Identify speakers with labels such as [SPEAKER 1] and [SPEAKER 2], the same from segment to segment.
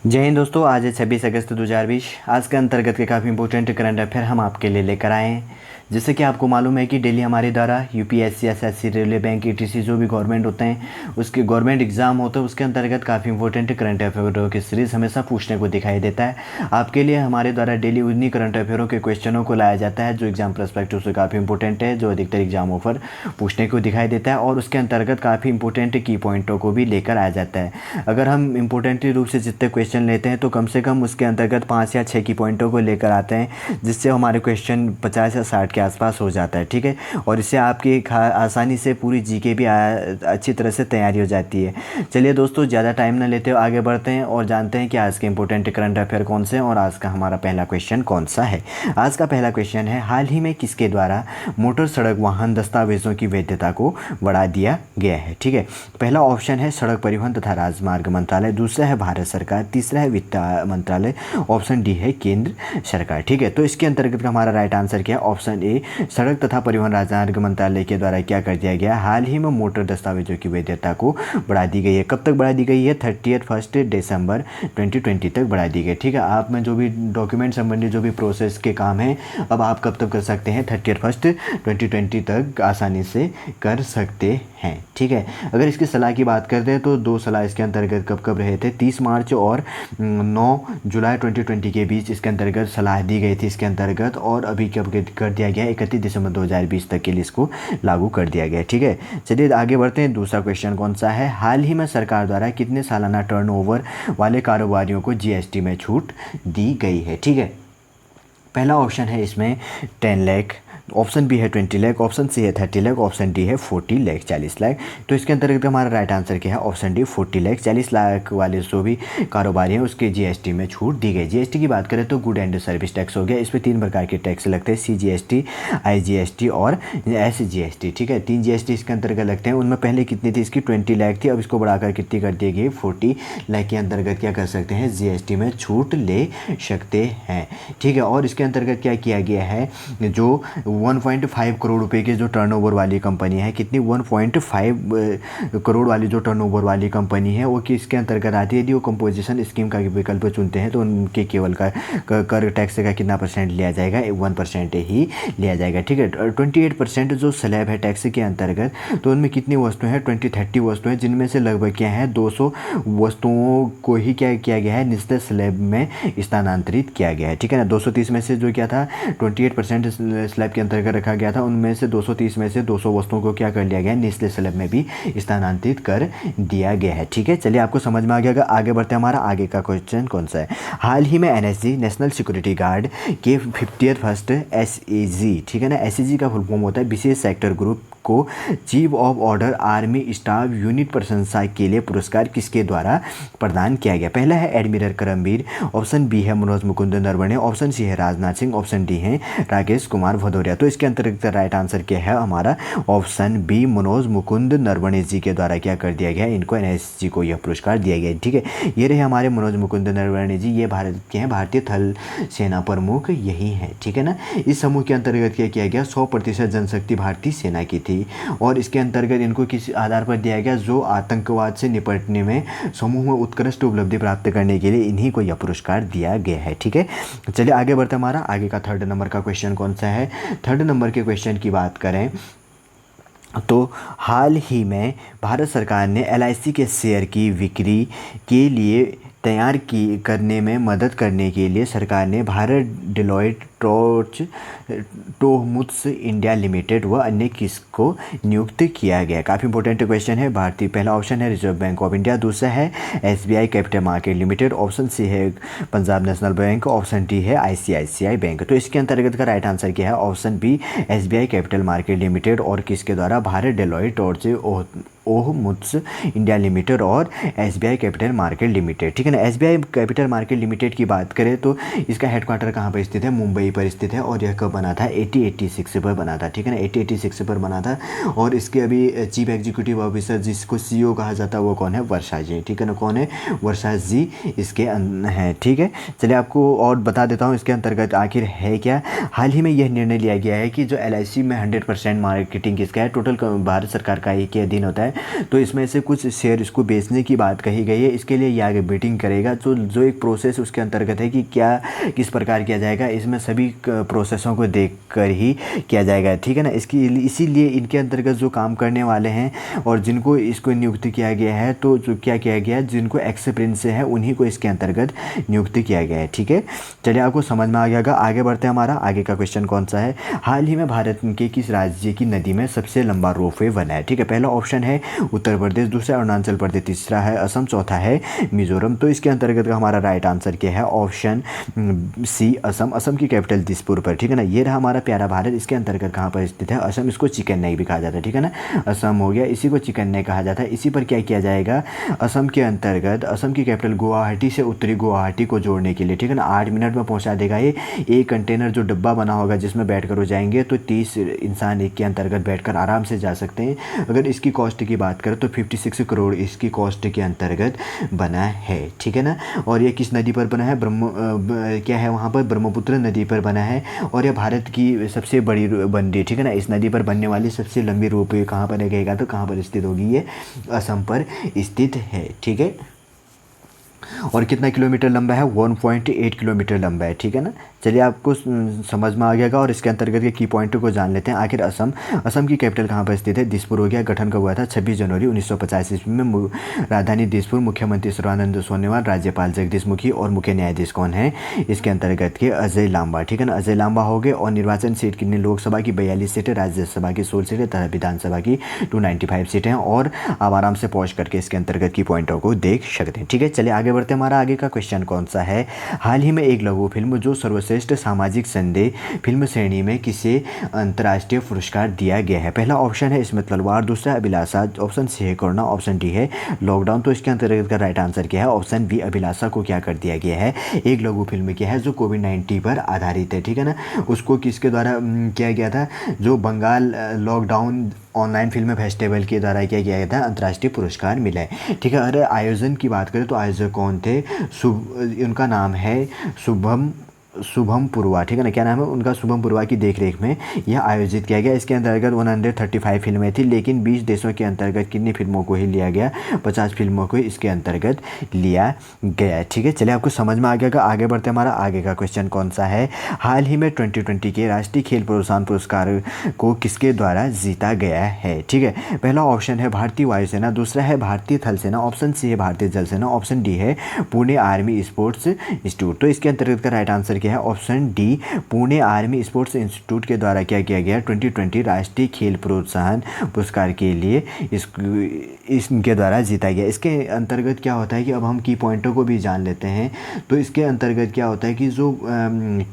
[SPEAKER 1] जय हिंद दोस्तों, आज है 26 अगस्त 2020। आज के अंतर्गत के काफ़ी इंपॉर्टेंट करंट अफेयर हम आपके लिए लेकर आए हैं। जैसे कि आपको मालूम है कि डेली हमारे द्वारा UPSC, SSC, railway, bank, etc जो भी गवर्नमेंट होते हैं उसके गवर्नमेंट एग्जाम होते हैं, उसके अंतर्गत काफ़ी इंपॉर्टेंट करंट अफेयरों की सीरीज़ हमेशा पूछने को दिखाई देता है। आपके लिए हमारे द्वारा डेली उन्हीं करंट अफेयरों के क्वेश्चनों को लाया जाता है जो एग्जाम पर्सपेक्टिव से काफ़ी इंपॉर्टेंट है, जो अधिकतर एग्जामों पर पूछने को दिखाई देता है, और उसके अंतर्गत काफ़ी इंपॉर्टेंट की पॉइंटों को भी लेकर आया जाता है। अगर हम इंपॉर्टेंट रूप से जितने क्वेश्चन लेते हैं तो कम से कम उसके अंतर्गत 5 या 6 की पॉइंटों को लेकर आते हैं, जिससे हमारे क्वेश्चन 50 या 60 के आसपास हो जाता है। ठीक है, और इससे आपकी आसानी से पूरी जीके भी अच्छी तरह से तैयारी हो जाती है। चलिए दोस्तों, ज़्यादा टाइम ना लेते हुए आगे बढ़ते हैं और जानते हैं कि आज के इंपॉर्टेंट करंट अफेयर कौन से हैं और आज का हमारा पहला क्वेश्चन कौन सा है। आज का पहला क्वेश्चन है, हाल ही में किसके द्वारा मोटर सड़क वाहन दस्तावेजों की वैधता को बढ़ा दिया गया है। ठीक है, पहला ऑप्शन है सड़क परिवहन तथा राजमार्ग मंत्रालय, दूसरा है भारत सरकार, तीसरा है वित्त मंत्रालय, ऑप्शन डी है केंद्र सरकार। ठीक है, तो इसके अंतर्गत का हमारा राइट आंसर क्या है? ऑप्शन ए, सड़क तथा परिवहन राजमार्ग मंत्रालय के द्वारा क्या कर दिया गया, हाल ही में मोटर दस्तावेजों की वैधता को बढ़ा दी गई है। कब तक बढ़ा दी गई है? 31 दिसंबर 2020 तक बढ़ा दी गई। ठीक है, आप में जो भी डॉक्यूमेंट संबंधी जो भी प्रोसेस के काम हैं, अब आप कब तक कर सकते हैं? 31 2020 तक आसानी से कर सकते हैं। ठीक है, अगर इसकी सलाह की बात करते हैं तो दो सलाह इसके अंतर्गत कब कब रहे थे? 30 मार्च और 9 जुलाई 2020 के बीच इसके अंतर्गत सलाह दी गई थी इसके अंतर्गत, और अभी कब कर दिया गया? 31 दिसंबर 2020 तक के लिए इसको लागू कर दिया गया। ठीक है, चलिए आगे बढ़ते हैं। दूसरा क्वेश्चन कौन सा है, हाल ही में सरकार द्वारा कितने सालाना टर्नओवर वाले कारोबारियों को जीएसटी में छूट दी गई है? ठीक है, पहला ऑप्शन है इसमें 10 लाख, ऑप्शन बी है 20 लाख, ऑप्शन सी है 30 लाख, ऑप्शन डी है 40 लाख, 40 लाख। तो इसके अंतर्गत हमारा राइट आंसर क्या है? ऑप्शन डी 40 लाख, 40 लाख वाले जो भी कारोबारी हैं उसके जीएसटी में छूट दी गई। जीएसटी की बात करें तो गुड एंड सर्विस टैक्स हो गया। इसमें 3 प्रकार के टैक्स लगते हैं, सीजीएसटी, आईजीएसटी और एसजीएसटी। ठीक है, 3 जीएसटी इसके अंतर्गत लगते हैं। उनमें पहले कितनी थी? इसकी 20 लाख थी, अब इसको बढ़ाकर कितनी कर दी गई? 40 लाख के अंतर्गत क्या कर सकते हैं? जीएसटी में छूट ले सकते हैं। ठीक है, और इसके अंतर्गत क्या किया गया है, जो 1.5 करोड़ रुपए के जो टर्नओवर वाली कंपनी है, कितनी? 1.5 करोड़ वाली जो टर्नओवर वाली कंपनी है वो किसके अंतर्गत आती है? यदि वो कंपोजिशन स्कीम का विकल्प चुनते हैं तो उनके केवल का कर टैक्स का कितना परसेंट लिया जाएगा? 1% ही लिया जाएगा। ठीक है, 28% जो स्लैब है टैक्स के अंतर्गत, तो उनमें कितनी वस्तुएं हैं? 20-30 वस्तुएं, जिनमें से लगभग क्या है 200 वस्तुओं को ही क्या किया गया है? निचले स्लैब में स्थानांतरित किया गया है। ठीक है ना, 230 में से जो क्या था 28% स्लैब के अंतर्गत रखा गया था, उनमें से 230 में से 200 वस्तुओं को क्या कर लिया गया? निचले स्लैब में भी स्थानांतरित कर दिया गया है। ठीक है, चलिए आपको समझ में आ गया। आगे बढ़ते हैं, हमारा आगे का क्वेश्चन कौन सा है, हाल ही में एनएसजी, नेशनल सिक्योरिटी गार्ड के 51st एसएजी, ठीक है ना, एसएजी का फुल फॉर्म होता है विशेष सेक्टर ग्रुप को chief of order army staff unit प्रशंसा के लिए पुरस्कार किसके द्वारा प्रदान किया गया? पहला है एडमिरल करमबीर, ऑप्शन बी है मनोज मुकुंद नरवणे, ऑप्शन सी है राजनाथ सिंह, ऑप्शन डी है राकेश कुमार भदौरिया। तो इसके अंतर्गत राइट आंसर क्या है हमारा? ऑप्शन बी, मनोज मुकुंद नरवणे जी के द्वारा क्या कर दिया गया? इनको एनएसजी को यह पुरस्कार दिया गया। ठीक है, ये रहे हमारे मनोज मुकुंद नरवणे जी, ये भारत के हैं, भारतीय थल सेना प्रमुख यही है। ठीक है ना, इस समूह के अंतर्गत क्या किया गया? 100% जनशक्ति भारतीय सेना की थी, और इसके अंतर्गत इनको किस आधार पर दिया गया? जो आतंकवाद से निपटने में समूह में उत्कृष्ट उपलब्धि प्राप्त करने के लिए इन्हीं को यह पुरस्कार दिया गया है। ठीक है, चलिए आगे बढ़ते, हमारा आगे का 3rd नंबर का क्वेश्चन कौन सा है? 3rd नंबर के क्वेश्चन की बात करें तो हाल ही में भारत सरकार ने एलआईसी के शेयर की बिक्री के लिए तैयार करने में मदद करने के लिए सरकार ने Bharat Deloitte Touche Tohmatsu India limited व अन्य किसको नियुक्त किया गया? काफ़ी इंपॉर्टेंट क्वेश्चन है। भारतीय, पहला ऑप्शन है रिजर्व बैंक ऑफ इंडिया, दूसरा है SBI capital market limited, option C है Punjab national bank, option D है आईसीआईसीआई बैंक। तो इसके अंतर्गत का राइट आंसर क्या है? Option B, SBI capital market limited, और किसके द्वारा? Bharat Deloitte Touche Tohmatsu India limited और एसबीआई कैपिटल मार्केट लिमिटेड। ठीक है ना, एसबीआई कैपिटल मार्केट लिमिटेड की बात करें तो इसका हेडक्वार्टर कहाँ पर स्थित है? मुंबई पर स्थित है और यह कब बना था, 1886 पर बना था, ठीक है ना, 1886 पर बना था। और इसके अभी चीफ एग्जीक्यूटिव ऑफिसर जिसको CEO कहा जाता है वो कौन है, वर्षा जी, ठीक है ना, कौन है, वर्षा जी इसके हैं, ठीक है। चलिए आपको और बता देता हूँ इसके अंतर्गत आखिर है क्या। हाल ही में यह निर्णय लिया गया है कि जो LIC में 100% मार्केटिंग किसका है, टोटल भारत सरकार का ही के अधीन होता है, तो इसमें से कुछ शेयर इसको बेचने की बात कही गई है। इसके लिए ये आगे मीटिंग करेगा, तो जो एक प्रोसेस उसके अंतर्गत है कि क्या किस प्रकार किया जाएगा, इसमें सभी प्रोसेसों को देख कर ही किया जाएगा, ठीक है ना। इसीलिए इनके अंतर्गत जो काम करने वाले हैं और जिनको इसको नियुक्त किया गया है, तो जो क्या किया गया है, जिनको एक्सपीरियंस से है उन्हीं को इसके अंतर्गत नियुक्त किया गया है, ठीक है। चलिए आपको समझ में आ गया। आगे बढ़ते हैं, हमारा आगे का क्वेश्चन कौन सा है, हाल ही में भारत के किस राज्य की नदी में सबसे लंबा रोपवे बना है, ठीक है। पहला ऑप्शन है उत्तर प्रदेश, दूसरा अरुणाचल प्रदेश, तीसरा है असम, चौथा है मिजोरम। तो इसके अंतर्गत का हमारा राइट आंसर क्या है, ऑप्शन सी असम। असम की कैपिटल दिसपुर पर, ठीक है ना। ये रहा हमारा प्यारा भारत, इसके अंतर्गत कहाँ पर स्थित है, असम। इसको चिकन्नई भी कहा जाता है, ठीक है ना, असम हो गया, इसी को चिकन्नई कहा जाता है। इसी पर क्या किया जाएगा, असम के अंतर्गत असम की कैपिटल गुवाहाटी से उत्तरी गुवाहाटी को जोड़ने के लिए, ठीक है ना, 8 मिनट में पहुंचा देगा ये। एक कंटेनर जो डब्बा बना होगा जिसमें बैठकर हो जाएंगे, तो 30 इंसान एक के अंतर्गत बैठकर आराम से जा सकते हैं। अगर इसकी कॉस्ट की बात करें तो 56 करोड़ इसकी कॉस्ट के अंतर्गत बना है, ठीक है ना। और ये किस नदी पर बना है, क्या है वहाँ पर, ब्रह्मपुत्र नदी पर बना है। और यह भारत की सबसे बड़ी बन रही है, ठीक है ना। इस नदी पर बनने वाली सबसे लंबी रोपवे कहाँ पर रहेगा, तो कहाँ पर स्थित होगी, ये असम पर स्थित है, ठीक है। और कितना किलोमीटर लंबा है, 1.8 किलोमीटर लंबा है, ठीक है ना। चलिए आपको समझ में आ गया। और इसके अंतर्गत के की पॉइंटों को जान लेते हैं। आखिर असम की कैपिटल कहाँ पर स्थित है, दिसपुर हो गया। गठन कब हुआ था, 26 जनवरी 1950 ईस्वी में। राजधानी दिसपुर। मुख्यमंत्री सर्बानंद सोनोवाल, राज्यपाल जगदीश मुखी और मुख्य न्यायाधीश कौन है इसके अंतर्गत के, अजय लांबा, ठीक है ना, अजय लांबा हो गए। और निर्वाचन सीट कितनी, लोकसभा की 42 सीटें, राज्यसभा की 16 सीटें तथा विधानसभा की 295 सीटें हैं। और आप आराम से पहुँच करके इसके अंतर्गत की पॉइंटों को देख सकते हैं, ठीक है। चलिए आगे बढ़ते हैं। हमारा आगे का क्वेश्चन कौन सा है, हाल ही में एक लघु फिल्म जो सर्वश्रेष्ठ सामाजिक संदेश फिल्म श्रेणी में किसे अंतर्राष्ट्रीय पुरस्कार दिया गया है। पहला ऑप्शन है इसमें तलवार, दूसरा अभिलाषा, ऑप्शन सी है कोरोना, ऑप्शन डी है लॉकडाउन। तो इसके अंतर्गत का राइट आंसर क्या है, ऑप्शन बी अभिलाषा को क्या कर दिया गया है, एक लघु फिल्म क्या है जो कोविड-19 पर आधारित है, ठीक है ना। उसको किसके द्वारा किया गया था, जो Bengal lockdown online film festival के द्वारा क्या किया गया था, अंतर्राष्ट्रीय पुरस्कार मिला है, ठीक है। अगर आयोजन की बात करें तो आयोजक कौन थे, उनका नाम है शुभम पुरवा, ठीक है ना, क्या नाम है उनका, शुभम पुरवा की देखरेख में यह आयोजित किया गया। इसके अंतर्गत 135 फिल्में थी, लेकिन 20 देशों के अंतर्गत कितनी फिल्मों को ही लिया गया, 50 फिल्मों को इसके अंतर्गत लिया गया, ठीक है। चलिए आपको समझ में आ गया। आगे बढ़ते हमारा आगे का क्वेश्चन कौन सा है, हाल ही में 2020 के राष्ट्रीय खेल प्रोत्साहन पुरस्कार को किसके द्वारा जीता गया है, ठीक है। पहला ऑप्शन है भारतीय वायुसेना, दूसरा है भारतीय थल सेना, ऑप्शन सी है भारतीय जल सेना, ऑप्शन डी है पुणे आर्मी स्पोर्ट्स इंस्टीट्यूट। तो इसके अंतर्गत का राइट आंसर क्या है, option D Pune army sports institute के द्वारा क्या किया गया, 2020 राष्ट्रीय खेल प्रोत्साहन पुरस्कार के लिए इनके द्वारा जीता गया। इसके अंतर्गत क्या होता है कि अब हम की पॉइंटों को भी जान लेते हैं। तो इसके अंतर्गत क्या होता है कि जो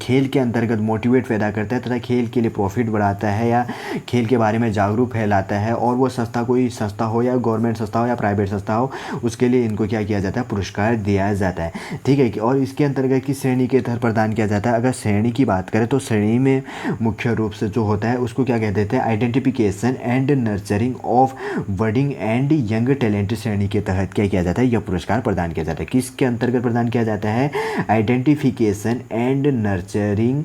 [SPEAKER 1] खेल के अंतर्गत मोटिवेट पैदा करता है तथा खेल के लिए प्रॉफिट बढ़ाता है या खेल के बारे में जागरूक फैलाता है, और वो संस्था कोई संस्था हो या गवर्नमेंट संस्था हो या प्राइवेट संस्था हो, उसके लिए इनको क्या किया जाता है, पुरस्कार दिया जाता है, ठीक है। और इसके अंतर्गत किस श्रेणी के तहत प्रदान किया जाता है, अगर श्रेणी की बात करें तो श्रेणी में मुख्य रूप से जो होता है उसको क्या कह देते हैं, identification and nurturing of budding and young talent श्रेणी के तहत क्या किया जाता है, यह पुरस्कार प्रदान किया जाता है। किसके अंतर्गत प्रदान किया जाता है, identification and nurturing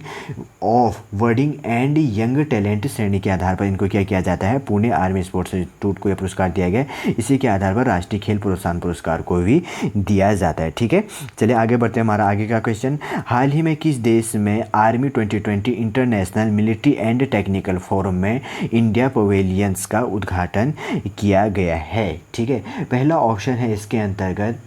[SPEAKER 1] of budding and young talent श्रेणी के आधार पर इनको क्या किया जाता है, पुणे आर्मी स्पोर्ट्स इंस्टीट्यूट को यह पुरस्कार दिया गया। इसी के आधार पर राष्ट्रीय खेल प्रोत्साहन पुरस्कार को भी दिया जाता है, ठीक है। चलिए आगे बढ़ते हैं। हमारा आगे का क्वेश्चन, हाल ही में किस देश में army 2020 international military and technical forum में इंडिया पवेलियंस का उद्घाटन किया गया है, ठीक है। पहला ऑप्शन है इसके अंतर्गत,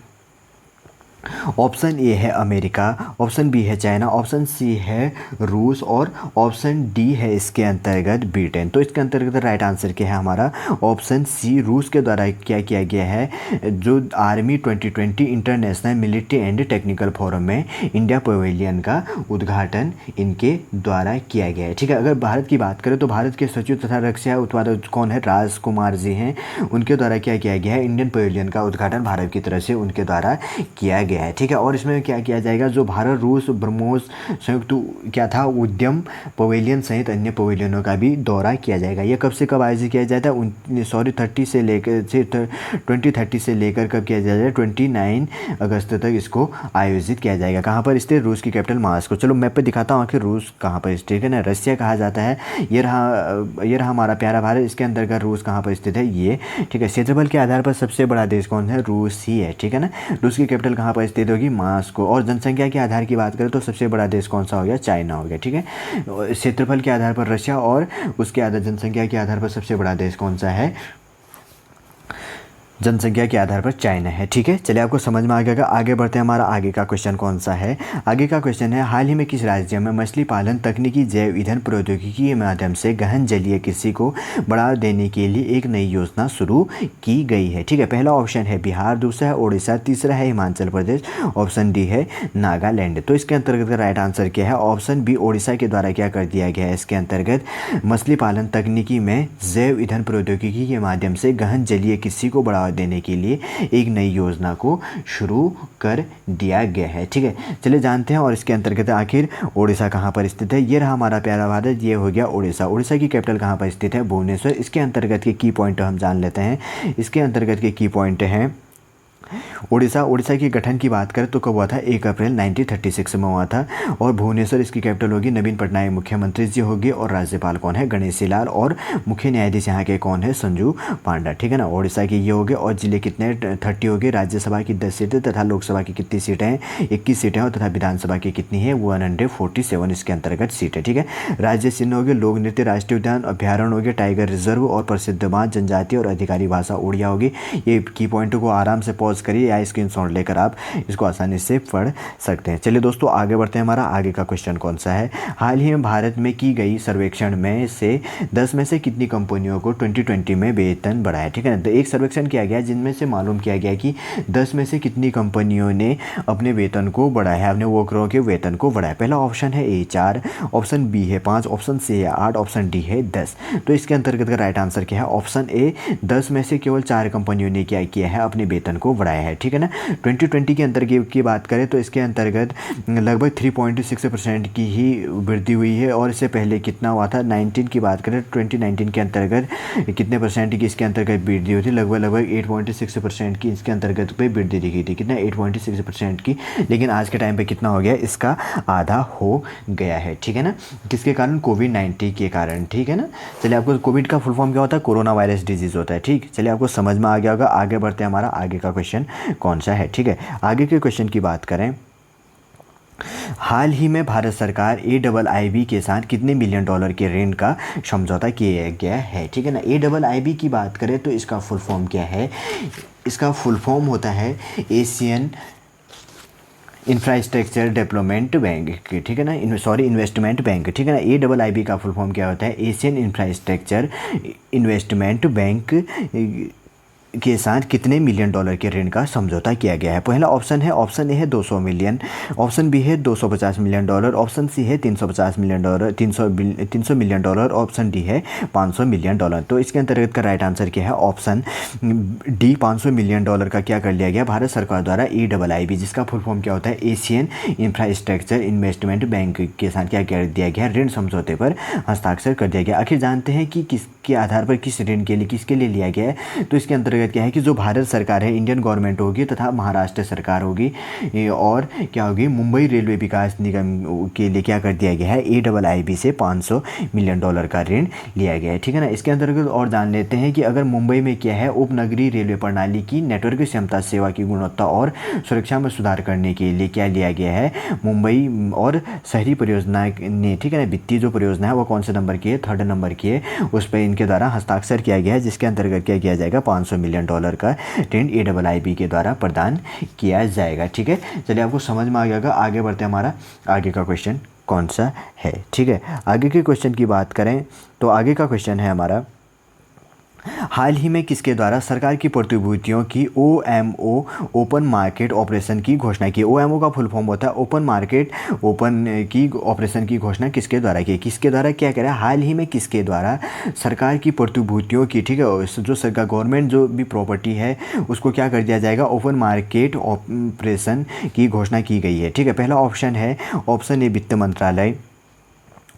[SPEAKER 1] ऑप्शन ए है अमेरिका, ऑप्शन बी है चाइना, ऑप्शन सी है रूस और ऑप्शन डी है इसके अंतर्गत ब्रिटेन। तो इसके अंतर्गत राइट आंसर क्या है हमारा, ऑप्शन सी रूस के द्वारा क्या किया गया है, जो army 2020 international military and technical forum में इंडिया पवेलियन का उद्घाटन इनके द्वारा किया गया है, ठीक है। अगर भारत की बात करें तो भारत के सचिव तथा रक्षा उत्पादक कौन है, राजकुमार जी हैं, उनके द्वारा क्या किया गया है, इंडियन पवेलियन का उद्घाटन भारत की तरफ से उनके द्वारा किया गया गया है, ठीक है। और इसमें क्या किया जाएगा, जो भारत रूस ब्रह्मोस संयुक्त क्या था उद्यम पवेलियन सहित अन्य पवेलियनों का भी दौरा किया जाएगा। ये कब से कब आयोजित किया जाता है, 2030 से लेकर कब किया जाएगा, 29 अगस्त तक इसको आयोजित किया जाएगा। कहाँ पर स्थित, रूस की कैपिटल मॉस्को। चलो मैप पे दिखाता हूँ आखिर रूस कहाँ पर स्थित है ना, रसिया कहा जाता है। ये रहा हमारा प्यारा भारत, इसके अंतर्गत रूस कहाँ पर स्थित है ये, ठीक है। क्षेत्रफल के आधार पर सबसे बड़ा देश कौन है, रूस ही है, ठीक है ना। रूस की कैपिटल कहाँ पर स्थित होगी, मॉस्को। और जनसंख्या के आधार की बात करें तो सबसे बड़ा देश कौन सा हो गया, चाइना हो गया, ठीक है। क्षेत्रफल के आधार पर रशिया और उसके आधार जनसंख्या के आधार पर सबसे बड़ा देश कौन सा है, जनसंख्या के आधार पर चाइना है, ठीक है। चलिए आपको समझ में आ गया। आगे बढ़ते हैं, हमारा आगे का क्वेश्चन कौन सा है। आगे का क्वेश्चन है, हाल ही में किस राज्य में मछली पालन तकनीकी जैव ईंधन प्रौद्योगिकी के माध्यम से गहन जलीय कृषि को बढ़ावा देने के लिए एक नई योजना शुरू की गई है, ठीक है। पहला ऑप्शन है बिहार, दूसरा है उड़ीसा, तीसरा है हिमाचल प्रदेश, ऑप्शन डी है नागालैंड। तो इसके अंतर्गत का राइट आंसर क्या है, ऑप्शन बी उड़ीसा के द्वारा क्या कर दिया गया है, इसके अंतर्गत मछली पालन तकनीकी में जैव ईंधन प्रौद्योगिकी के माध्यम से गहन जलीय कृषि को बढ़ावा देने के लिए एक नई योजना को शुरू कर दिया गया है, ठीक है। चलिए जानते हैं और इसके अंतर्गत आखिर उड़ीसा कहाँ पर स्थित है। ये रहा हमारा प्यारा भारत, ये हो गया उड़ीसा। उड़ीसा की कैपिटल कहाँ पर स्थित है, भुवनेश्वर। इसके अंतर्गत के की पॉइंट हम जान लेते हैं। इसके अंतर्गत के की पॉइंट हैं, उड़ीसा के गठन की बात करें तो कब हुआ था, 1 अप्रैल 1936 में हुआ था। और भुवनेश्वर इसकी कैपिटल होगी। नवीन पटनायक मुख्यमंत्री जी होगी और राज्यपाल कौन है, गणेशी लाल। और मुख्य न्यायाधीश यहाँ के कौन है, संजू पांडा, ठीक है ना। उड़ीसा की ये हो गए। और जिले कितने, 30 हो गए। राज्यसभा की 10 सीटें तथा लोकसभा की कितनी सीटें हैं, 21 सीटें और तथा विधानसभा की कितनी है, 147 इसके अंतर्गत सीटें, ठीक है। राज्य चिन्ह हो गए, लोक नृत्य, राष्ट्रीय उद्यान, अभ्यारण्य हो गए, टाइगर रिजर्व और प्रसिद्ध बांध, जनजाति और अधिकारी भाषा उड़िया होगी। ये की पॉइंट को आराम से पॉज करिए या स्क्रीनशॉट लेकर आप इसको आसानी से पढ़ सकते हैं। चलिए दोस्तों आगे बढ़ते हैं। हमारा आगे का क्वेश्चन कौन सा है, हाल ही में भारत में की गई सर्वेक्षण में से 10 में से कितनी कंपनियों को 2020 में वेतन बढ़ा है, ठीक है ना। तो एक सर्वेक्षण किया गया जिनमें से मालूम किया गया कि 10 में से कितनी कंपनियों ने अपने वेतन को बढ़ाया है, अपने वर्करों के वेतन को बढ़ाया। पहला ऑप्शन है ए 4, ऑप्शन बी है 5, ऑप्शन सी है 8, ऑप्शन डी है 10। तो इसके अंतर्गत का राइट आंसर क्या है, ऑप्शन ए 10 में से केवल 4 कंपनियों ने क्या किया है, अपने वेतन को बढ़ाया है, ठीक है ना। 2020 के अंतर्गत की बात करें तो इसके अंतर्गत लगभग 3.6% की ही वृद्धि हुई है। और इससे पहले कितना हुआ था, 19 की बात करें 2019 के अंतर्गत कितने परसेंट की इसके अंतर्गत वृद्धि हुई थी, लगभग 8.6% की इसके अंतर्गत पे वृद्धि दिखी थी, कितना 8.6% की। लेकिन आज के टाइम पे कितना हो गया, इसका आधा हो गया है, ठीक है ना। किसके कारण, कोविड-19 के कारण, ठीक है ना। चलिए आपको कोविड का फुल फॉर्म क्या होता है, कोरोना वायरस डिजीज़ होता है, ठीक। चलिए आपको समझ में आ गया होगा। आगे बढ़ते हैं, हमारा आगे का क्वेश्चन कौन सा है, ठीक है। आगे के क्वेश्चन की बात करें, हाल ही में भारत सरकार AIIB के साथ कितने मिलियन डॉलर के ऋण का समझौता किया गया है, ठीक है ना। AIIB की बात करें तो इसका फुल फॉर्म क्या है, इसका फुल फॉर्म होता है एशियन इंफ्रास्ट्रक्चर डेवलपमेंट बैंक, ठीक है ना, इन्वेस्टमेंट बैंक, ठीक है ना। AIIB का फुल फॉर्म क्या होता है, एशियन इंफ्रास्ट्रक्चर इन्वेस्टमेंट बैंक के साथ कितने मिलियन डॉलर के ऋण का समझौता किया गया है। पहला ऑप्शन है, ऑप्शन ए है 200 मिलियन, ऑप्शन बी है 250 मिलियन डॉलर, ऑप्शन सी है 350 million dollar, 300 million dollar, option D है 500 मिलियन डॉलर। तो इसके अंतर्गत का राइट आंसर क्या है, ऑप्शन डी 500 मिलियन डॉलर का क्या कर लिया गया, भारत सरकार द्वारा AIIB जिसका फुल फॉर्म क्या होता है, एशियन इंफ्रास्ट्रक्चर इन्वेस्टमेंट बैंक के साथ क्या कर दिया गया, ऋण समझौते पर हस्ताक्षर कर दिया गया। आखिर जानते हैं कि किसके आधार पर किस ऋण के लिए किसके लिए लिया गया है। तो इसके अंतर्गत क्या है कि जो भारत सरकार है, इंडियन गवर्नमेंट होगी तथा महाराष्ट्र सरकार होगी और क्या होगी, मुंबई रेलवे विकास निगम के लिए क्या कर दिया गया है, AIIB से 500 मिलियन डॉलर का ऋण लिया गया है, ठीक है ना। इसके अंतर्गत और जान लेते हैं कि अगर मुंबई में क्या है, उपनगरीय रेलवे प्रणाली की नेटवर्क क्षमता, सेवा की गुणवत्ता और सुरक्षा में सुधार करने के लिए क्या लिया गया है, मुंबई और शहरी परियोजना ने, ठीक है ना, वित्तीय जो परियोजना है वो कौन से नंबर की है, 3rd नंबर की है, उस पर इनके द्वारा हस्ताक्षर किया गया है, जिसके अंतर्गत क्या किया जाएगा, 500 मिलियन डॉलर का ऋण AIIB के द्वारा प्रदान किया जाएगा, ठीक है। चलिए आपको समझ में आ गया। आगे बढ़ते हैं, हमारा आगे का क्वेश्चन कौन सा है, ठीक है। आगे के क्वेश्चन की बात करें तो आगे का क्वेश्चन है हमारा, हाल ही में किसके द्वारा सरकार की प्रतिभूतियों की OMO ओपन मार्केट ऑपरेशन की घोषणा की। OMO का फुल फॉर्म होता है ओपन मार्केट ओपन की ऑपरेशन की घोषणा किसके द्वारा की। किसके द्वारा क्या करें, हाल ही में किसके द्वारा सरकार की प्रतिभूतियों की, ठीक है, जो सरकार गवर्नमेंट जो भी प्रॉपर्टी है उसको क्या कर दिया जाएगा, ओपन मार्केट ऑपरेशन की घोषणा की गई है। ठीक है, पहला ऑप्शन है, ऑप्शन ए वित्त मंत्रालय,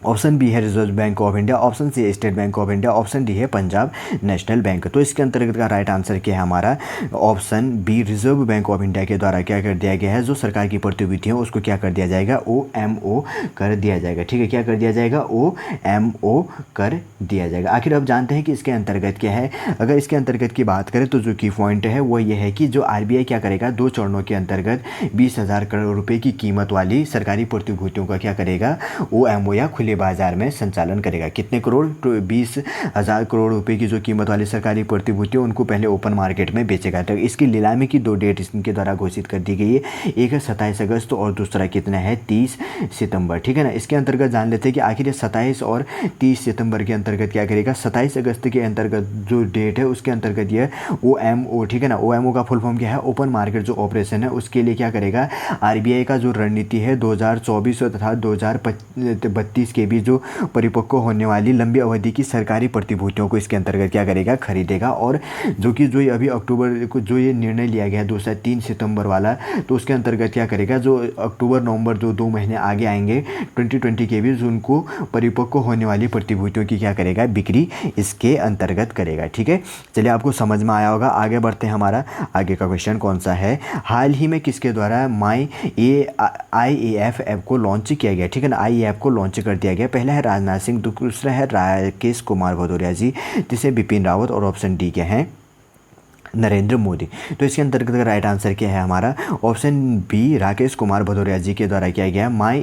[SPEAKER 1] ऑप्शन बी है reserve bank of India, option C है state bank of India, option D है पंजाब नेशनल बैंक। तो इसके अंतर्गत का राइट आंसर क्या है हमारा, option B Reserve bank of India के द्वारा क्या कर दिया गया है, जो सरकार की प्रतिभूतियाँ उसको क्या कर दिया जाएगा, OMO कर दिया जाएगा। ठीक है, क्या कर दिया जाएगा, OMO कर दिया जाएगा। आखिर अब जानते हैं कि इसके अंतर्गत क्या है। अगर इसके अंतर्गत की बात करें तो जो की पॉइंट है वो ये है कि जो RBI क्या करेगा, 2 चरणों के अंतर्गत 20,000 करोड़ रुपए की कीमत वाली सरकारी प्रतिभूतियों का क्या करेगा, OMO या खुले बाजार में संचालन करेगा। कितने करोड़, तो 20,000 करोड़ रुपए की जो कीमत वाली सरकारी प्रतिभूतियां उनको पहले ओपन मार्केट में बेचेगा। तो इसकी नीलामी की 2 डेट इनके द्वारा घोषित कर दी गई है, एक है 27 अगस्त और दूसरा कितना है, 30 सितंबर। ठीक है ना, इसके अंतर्गत जान लेते हैं कि आखिर ये 27 और 30 सितंबर के अंतर्गत क्या करेगा। 27 अगस्त के अंतर्गत जो डेट है उसके अंतर्गत यह OMO, ठीक है ना, OMO का फुल फॉर्म क्या है, ओपन मार्केट जो ऑपरेशन है उसके लिए क्या करेगा, RBI का जो रणनीति है 2024 तथा 2032 के बीच जो परिपक्व होने वाली लंबी अवधि की सरकारी प्रतिभूतियों को इसके अंतर्गत क्या करेगा, खरीदेगा। और जो कि जो ये अभी अक्टूबर को जो ये निर्णय लिया गया है 3 सितंबर वाला, तो उसके अंतर्गत क्या करेगा, जो अक्टूबर नवंबर जो 2 महीने आगे आएंगे 2020 के बीच उनको परिपक्व होने वाली प्रतिभूतियों की क्या करेगा, बिक्री इसके अंतर्गत करेगा। ठीक है, चलिए आपको समझ में आया होगा। आगे बढ़ते हैं, हमारा आगे का क्वेश्चन कौन सा है, हाल ही में किसके द्वारा IAF ऐप को लॉन्च किया गया। ठीक है ना, IAF को लॉन्च कर दिया गया। पहला है राजनाथ सिंह, दूसरा है राकेश कुमार भदौरिया जी, तीसरे बिपिन रावत और ऑप्शन डी क्या है, नरेंद्र मोदी। तो इसके अंतर्गत का राइट आंसर क्या है हमारा, ऑप्शन बी राकेश कुमार भदौरिया जी के द्वारा किया गया माई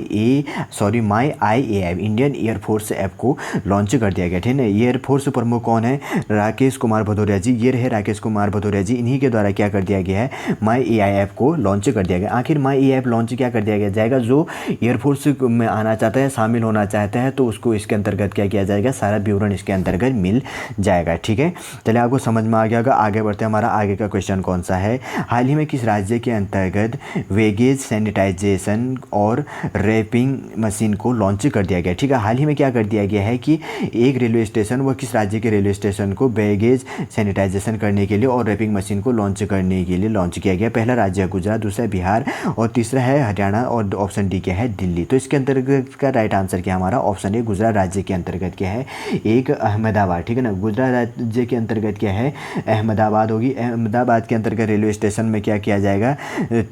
[SPEAKER 1] IAF इंडियन एयरफोर्स ऐप को लॉन्च कर दिया गया। ठीक है, एयरफोर्स प्रमुख कौन है, राकेश कुमार भदौरिया जी, ये रहे राकेश कुमार भदौरिया जी, इन्हीं के द्वारा क्या कर दिया गया है, माई AIF को लॉन्च कर दिया गया। आखिर माई AIF लॉन्च क्या कर दिया गया जाएगा, जो एयरफोर्स में आना चाहता है, शामिल होना चाहता है, तो उसको इसके अंतर्गत क्या किया जाएगा, सारा विवरण इसके अंतर्गत मिल जाएगा। ठीक है, चलिए आपको समझ में आ गया होगा। आगे बढ़ते हैं, हमारा आगे का क्वेश्चन कौन सा है, हाल ही में किस राज्य के अंतर्गत वेगेज सैनिटाइजेशन और रैपिंग मशीन को लॉन्च कर दिया गया। ठीक है, हाल ही में क्या कर दिया गया है कि एक रेलवे स्टेशन, वह किस राज्य के रेलवे स्टेशन को बैगेज सैनिटाइजेशन करने के लिए और रैपिंग मशीन को लॉन्च करने के लिए लॉन्च किया गया। पहला राज्य है गुजरात, दूसरा बिहार और तीसरा है हरियाणा और ऑप्शन डी क्या है, दिल्ली। तो इसके अंतर्गत का राइट आंसर क्या हमारा, ऑप्शन ए गुजरात राज्य के अंतर्गत क्या है, एक अहमदाबाद। ठीक है ना, गुजरात राज्य के अंतर्गत क्या है, अहमदाबाद होगी। अहमदाबाद के अंतर्गत रेलवे स्टेशन में क्या किया जाएगा,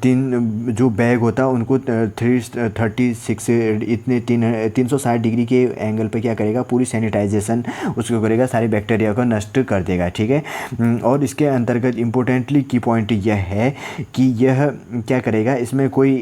[SPEAKER 1] 3 जो बैग होता है उनको 336 इतने 360 डिग्री के एंगल पे क्या करेगा, पूरी सैनिटाइजेशन उसको करेगा, सारी बैक्टीरिया को नष्ट कर देगा। ठीक है, और इसके अंतर्गत इम्पोर्टेंटली की पॉइंट यह है कि यह क्या करेगा, इसमें कोई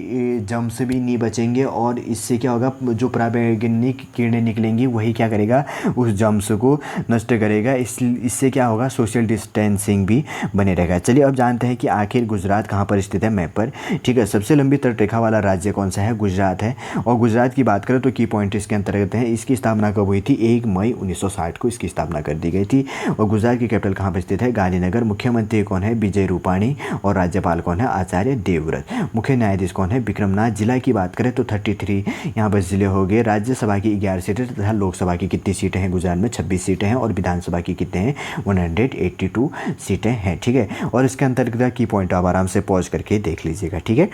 [SPEAKER 1] जम्स भी नहीं बचेंगे और इससे क्या होगा, जो पराबैंगनी किरणें निकलेंगी वही क्या करेगा, उस जम्स को नष्ट करेगा। इससे क्या होगा, सोशल डिस्टेंसिंग भी बने रहेगा। चलिए अब जानते हैं कि आखिर गुजरात कहाँ पर स्थित है मैप पर। ठीक है, सबसे लंबी तटरेखा वाला राज्य कौन सा है, गुजरात है। और गुजरात की बात करें तो की पॉइंट इसके अंतर्गत है, इसकी स्थापना कब हुई थी, 1 मई 1960 को इसकी स्थापना कर दी गई थी। और गुजरात की कैपिटल कहाँ पर स्थित है, गांधीनगर। मुख्यमंत्री कौन है, विजय रूपाणी। और राज्यपाल कौन है, आचार्य देवव्रत। मुख्य न्यायाधीश कौन है, विक्रमनाथ। जिला की बात करें तो 33 यहाँ पर जिले हो गए। राज्यसभा की 11 सीटें तथा लोकसभा की कितनी सीटें हैं, गुजरात में 26 सीटें हैं। और विधानसभा की कितने हैं, 182 सीटें हैं। ठीक है, और इसके अंतर्गत की पॉइंट आप आराम से पॉज करके देख लीजिएगा। ठीक है,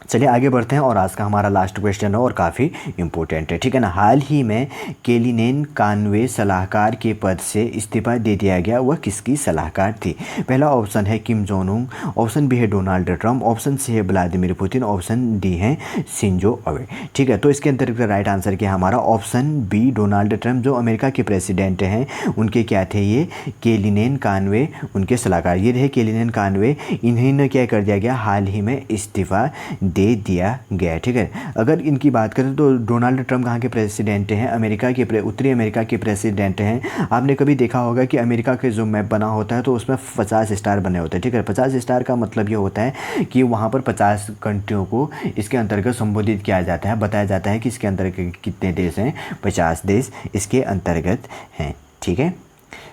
[SPEAKER 1] चलिए आगे बढ़ते हैं और आज का हमारा लास्ट क्वेश्चन है और काफ़ी इंपॉर्टेंट है। ठीक है ना, हाल ही में केलिनेन कानवे सलाहकार के पद से इस्तीफा दे दिया गया, वह किसकी सलाहकार थी। पहला ऑप्शन है Kim Jong Un, option B है डोनाल्ड ट्रंप, ऑप्शन सी है व्लादिमीर पुतिन, ऑप्शन डी है शिंजो अबे। ठीक है, तो इसके अंतर्गत राइट आंसर क्या हमारा, ऑप्शन बी डोनाल्ड ट्रंप, जो अमेरिका के प्रेसिडेंट हैं, उनके क्या थे ये, केलिनेन कानवे उनके सलाहकार ये रहे केलिनेन कानवे। इन्हें क्या कर दिया गया, हाल ही में इस्तीफा दे दिया गया। ठीक है, अगर इनकी बात करें तो डोनाल्ड ट्रंप कहाँ के प्रेसिडेंट हैं, अमेरिका के उत्तरी अमेरिका के प्रेसिडेंट हैं। आपने कभी देखा होगा कि अमेरिका के जो मैप बना होता है तो उसमें 50 स्टार बने होते हैं। ठीक है, 50 स्टार का मतलब ये होता है कि वहाँ पर 50 कंट्रियों को इसके अंतर्गत संबोधित किया जाता है, बताया जाता है कि इसके अंतर्गत कितने देश हैं, 50 देश इसके अंतर्गत हैं। ठीक है,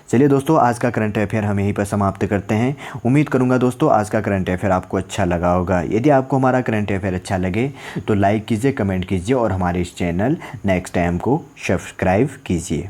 [SPEAKER 1] चलिए दोस्तों, आज का करंट अफेयर हम यहीं पर समाप्त करते हैं। उम्मीद करूंगा दोस्तों आज का करंट अफेयर आपको अच्छा लगा होगा। यदि आपको हमारा करंट अफेयर अच्छा लगे तो लाइक कीजिए, कमेंट कीजिए और हमारे इस चैनल नेक्स्ट टाइम को सब्सक्राइब कीजिए।